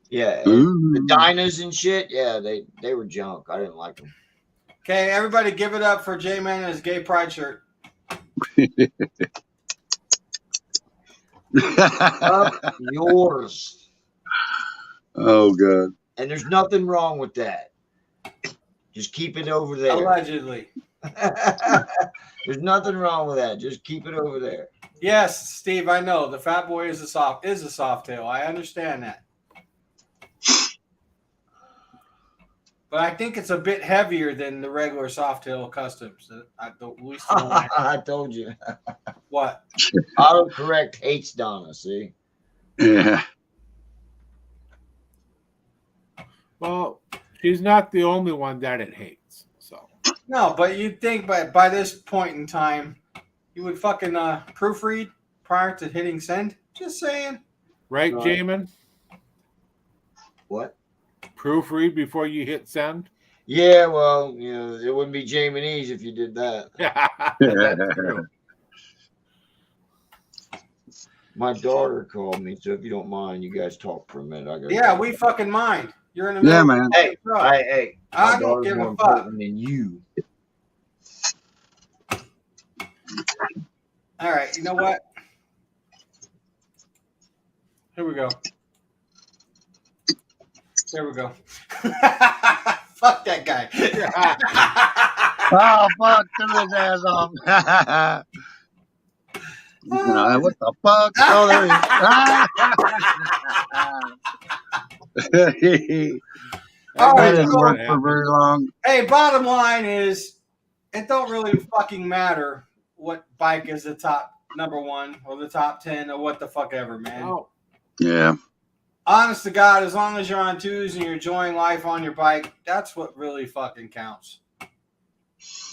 Yeah, Ooh. the Dynas and shit. Yeah, they were junk. I didn't like them. Okay, everybody, give it up for J-Man and his gay pride shirt. Up yours. Oh, good. And there's nothing wrong with that. Just keep it over there. Allegedly. There's nothing wrong with that. Just keep it over there. Yes, Steve, I know the Fat Boy is a soft tail. I understand that. But I think it's a bit heavier than the regular soft tail customs. I told you. What? Autocorrect hates Donna, see? Yeah. Well, she's not the only one that it hates. So No, but you'd think by this point in time, you would fucking proofread prior to hitting send. Just saying. right, Jamin? What? Proofread before you hit send. Yeah, well, it wouldn't be Jaminese if you did that. That's true. My daughter called me, so if you don't mind, you guys talk for a minute. Yeah, we fucking mind. You're in the middle. Yeah, man. Hey, my I don't daughter's give more a fuck. important than you. All right, you know what? Here we go. There we go. Fuck that guy. Oh, fuck. Threw his ass off. What the fuck? Oh, there he is. All That right, didn't so- work for very long. Hey, bottom line is, it don't really fucking matter what bike is the top number one or the top 10 or what the fuck ever, man. Oh, Yeah. Honest to God, as long as you're on twos and you're enjoying life on your bike, that's what really fucking counts.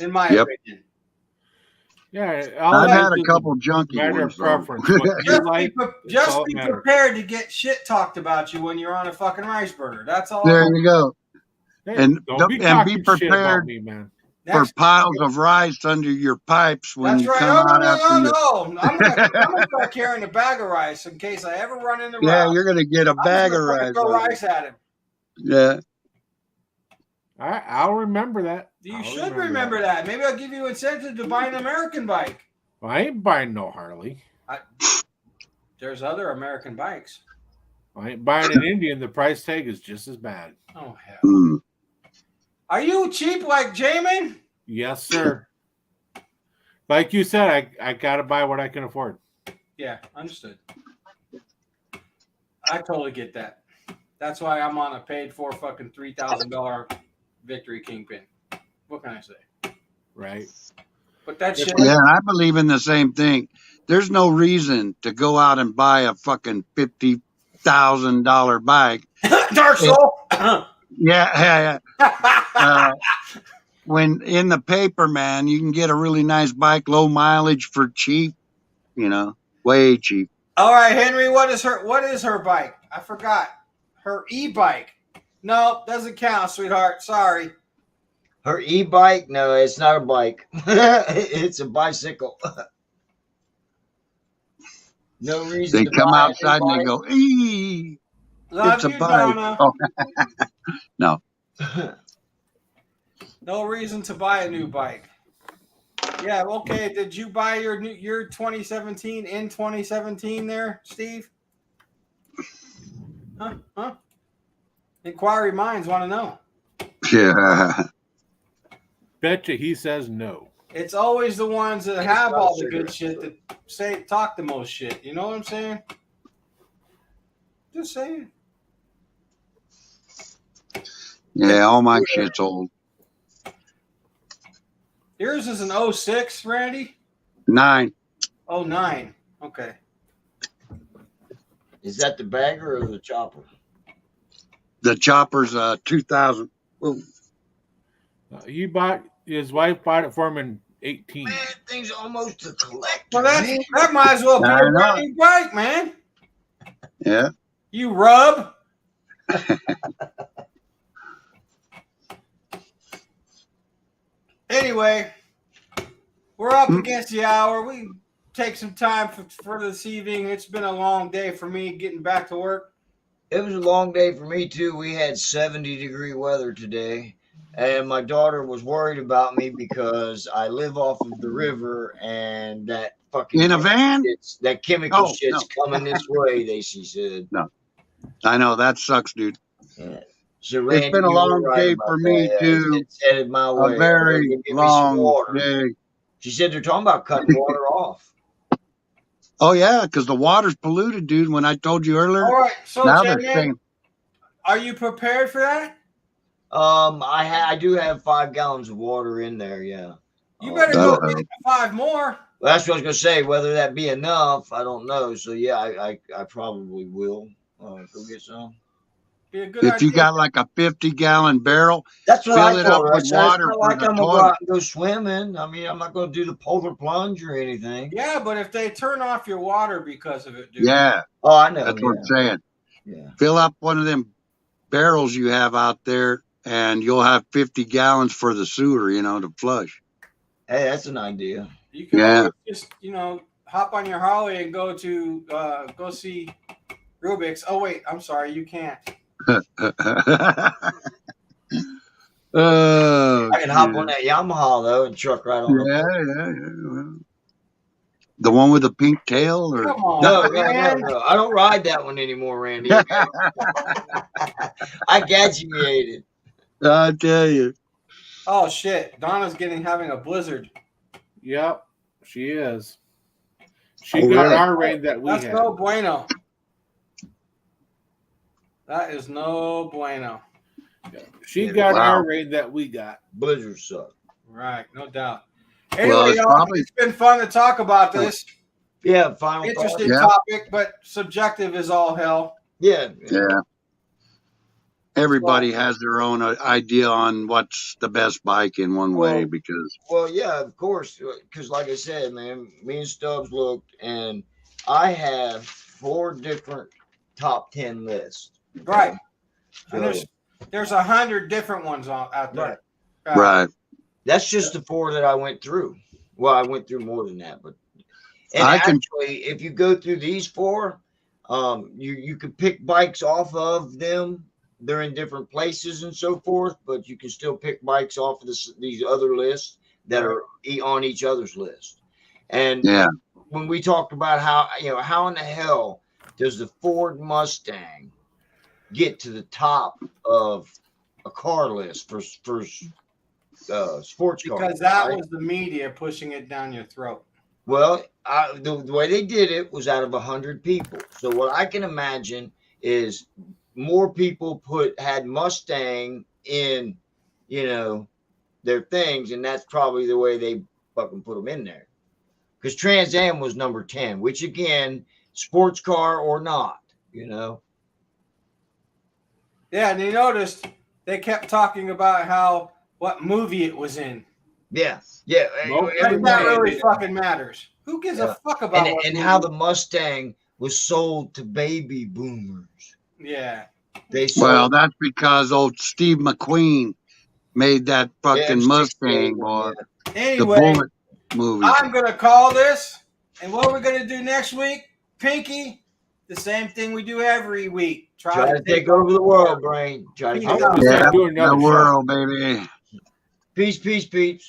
In my Yep. opinion. yeah. I've had a couple junky matter ones. of though. preference. What you like, Just all be that matters. prepared to get shit talked about you when you're on a fucking rice burner. That's all. There you go. Hey, And don't be be talking shit about prepared me, man. For Next- piles of rice under your pipes when That's you right. come Oh, out after you. no. I'm gonna start carrying a bag of rice in case I ever run into Yeah, Rob. you're gonna get a I'm just bag of gonna fucking rice. throw on you. rice at him. Yeah. I'll remember that. You I'll should remember that. Maybe I'll give you incentive to buy an American bike. Well, I ain't buying no Harley. There's other American bikes. I ain't buying an Indian. The price tag is just as bad. Oh hell. Mm. Are you cheap like Jamin? Yes, sir. Like you said, I gotta buy what I can afford. Yeah, understood. I totally get that. That's why I'm on a paid for fucking $3,000 Victory Kingpin. What can I say? Right. But that shit. Yeah, and I believe in the same thing. There's no reason to go out and buy a fucking $50,000 bike. Dark Soul. Yeah. When in the paper, man, you can get a really nice bike, low mileage for cheap. Way cheap. All right, Henry. What is her bike? I forgot. Her e-bike. No, doesn't count, sweetheart. Sorry. Her e-bike? No, it's not a bike. It's a bicycle. No reason. They to come buy a outside and they e-bike. go, "Ee, Love it's a you, bike." Donna. Oh, no. No reason to buy a new bike. Yeah, okay. Did you buy your 2017 in 2017 there, Steve? Huh? Inquiry minds want to know. Yeah. Betcha he says no. It's always the ones that have all the good shit that talk the most shit. You know what I'm saying? Just saying. Yeah, all my shit's old. Yours is an 06, Randy? 9. 09. Okay. Is that the bagger or the chopper? The chopper's 2000. Well, His wife bought it for him in 18. Man, thing's almost a collector. Well, that might as well be I a know. brand new bike, man. yeah. You rub. Anyway, we're up against the hour. We take some time for this evening. It's been a long day for me getting back to work. It was a long day for me too. We had 70-degree weather today, and my daughter was worried about me because I live off of the river, and that fucking In a van? that chemical Oh, shit's coming this way. She said. No. I know that sucks, dude. Yeah. So Randy, been a you were long right day about for me, that. too. It's headed my way. A I'm very gonna get me some long water. day. She said they're talking about cutting water off. Oh yeah, because the water's polluted, dude. When I told you earlier, All right. So, now they're J-Man, saying, are you prepared for that? I do have 5 gallons of water in there. Yeah. You better That'll go get 5 more. Well, that's what I was gonna say. Whether that be enough, I don't know. So yeah, I probably will go get some. Be a good if you idea. got like a 50-gallon barrel, That's what Fill I it told up her. I with said, it's water not for like the I'm gonna go toilet. out and go swimming. I mean, I'm not gonna do the polar plunge or anything. Yeah, but if they turn off your water because of it, dude. yeah, Oh, I know. that's Yeah. what I'm saying. Yeah. Fill up one of them barrels you have out there, and you'll have 50 gallons for the sewer, to flush. Hey, that's an idea. You can Yeah. always just, hop on your Harley and go see Rubik's. Oh wait, I'm sorry, you can't. Oh, I can hop shit. on that Yamaha though and truck right on. Yeah. Well, the one with the pink tail, or Come on, No, man. no. I don't ride that one anymore, Randy. Okay? I graduated. I tell you. Oh shit, Donna's having a blizzard. Yep, she is. She Oh, got really? our rain that we That's had. no bueno. That is no bueno. She got Wow. our rain that we got. Blizzard suck. Right, no doubt. Well, Anyway, it's y'all, probably- it's been fun to talk about this. Yeah, final Interesting thought. Yeah. topic, but subjective as all hell. Yeah. Yeah. Everybody has their own idea on what's the best bike in one way, Well, because Well, yeah, of course. Because, like I said, man, me and Stubbs looked, and I have 4 different top 10 lists. Right. And So, there's 100 different ones out there. right. that's just the 4 that I went through. Well, I went through more than that, but I can- actually, if you go through these 4, you could pick bikes off of them. They're in different places and so forth, but you can still pick bikes off of these other lists that are on each other's list. And Yeah. when we talked about how in the hell does the Ford Mustang get to the top of a car list for sports cars? Because that right? was the media pushing it down your throat. Well, the way they did it was out of 100 people. So what I can imagine is more people had Mustang in, their things, and that's probably the way they fucking put them in there. Because Trans Am was number 10, which again, sports car or not, Yeah, and you noticed they kept talking about what movie it was in. Yeah. Nope. That Everybody- really fucking matters. Who gives Yeah. a fuck about what and movie? how the Mustang was sold to baby boomers. Yeah. They sold Well, that's because old Steve McQueen made that fucking Mustang, boy. The Anyway, Bullet movie. I'm gonna call this, and what we're gonna do next week, Pinky, the same thing we do every week. Try to take over the world, brain. Try to Peace take out. over. Let's Yeah, do the another show. world, baby. Peace, peace, peeps.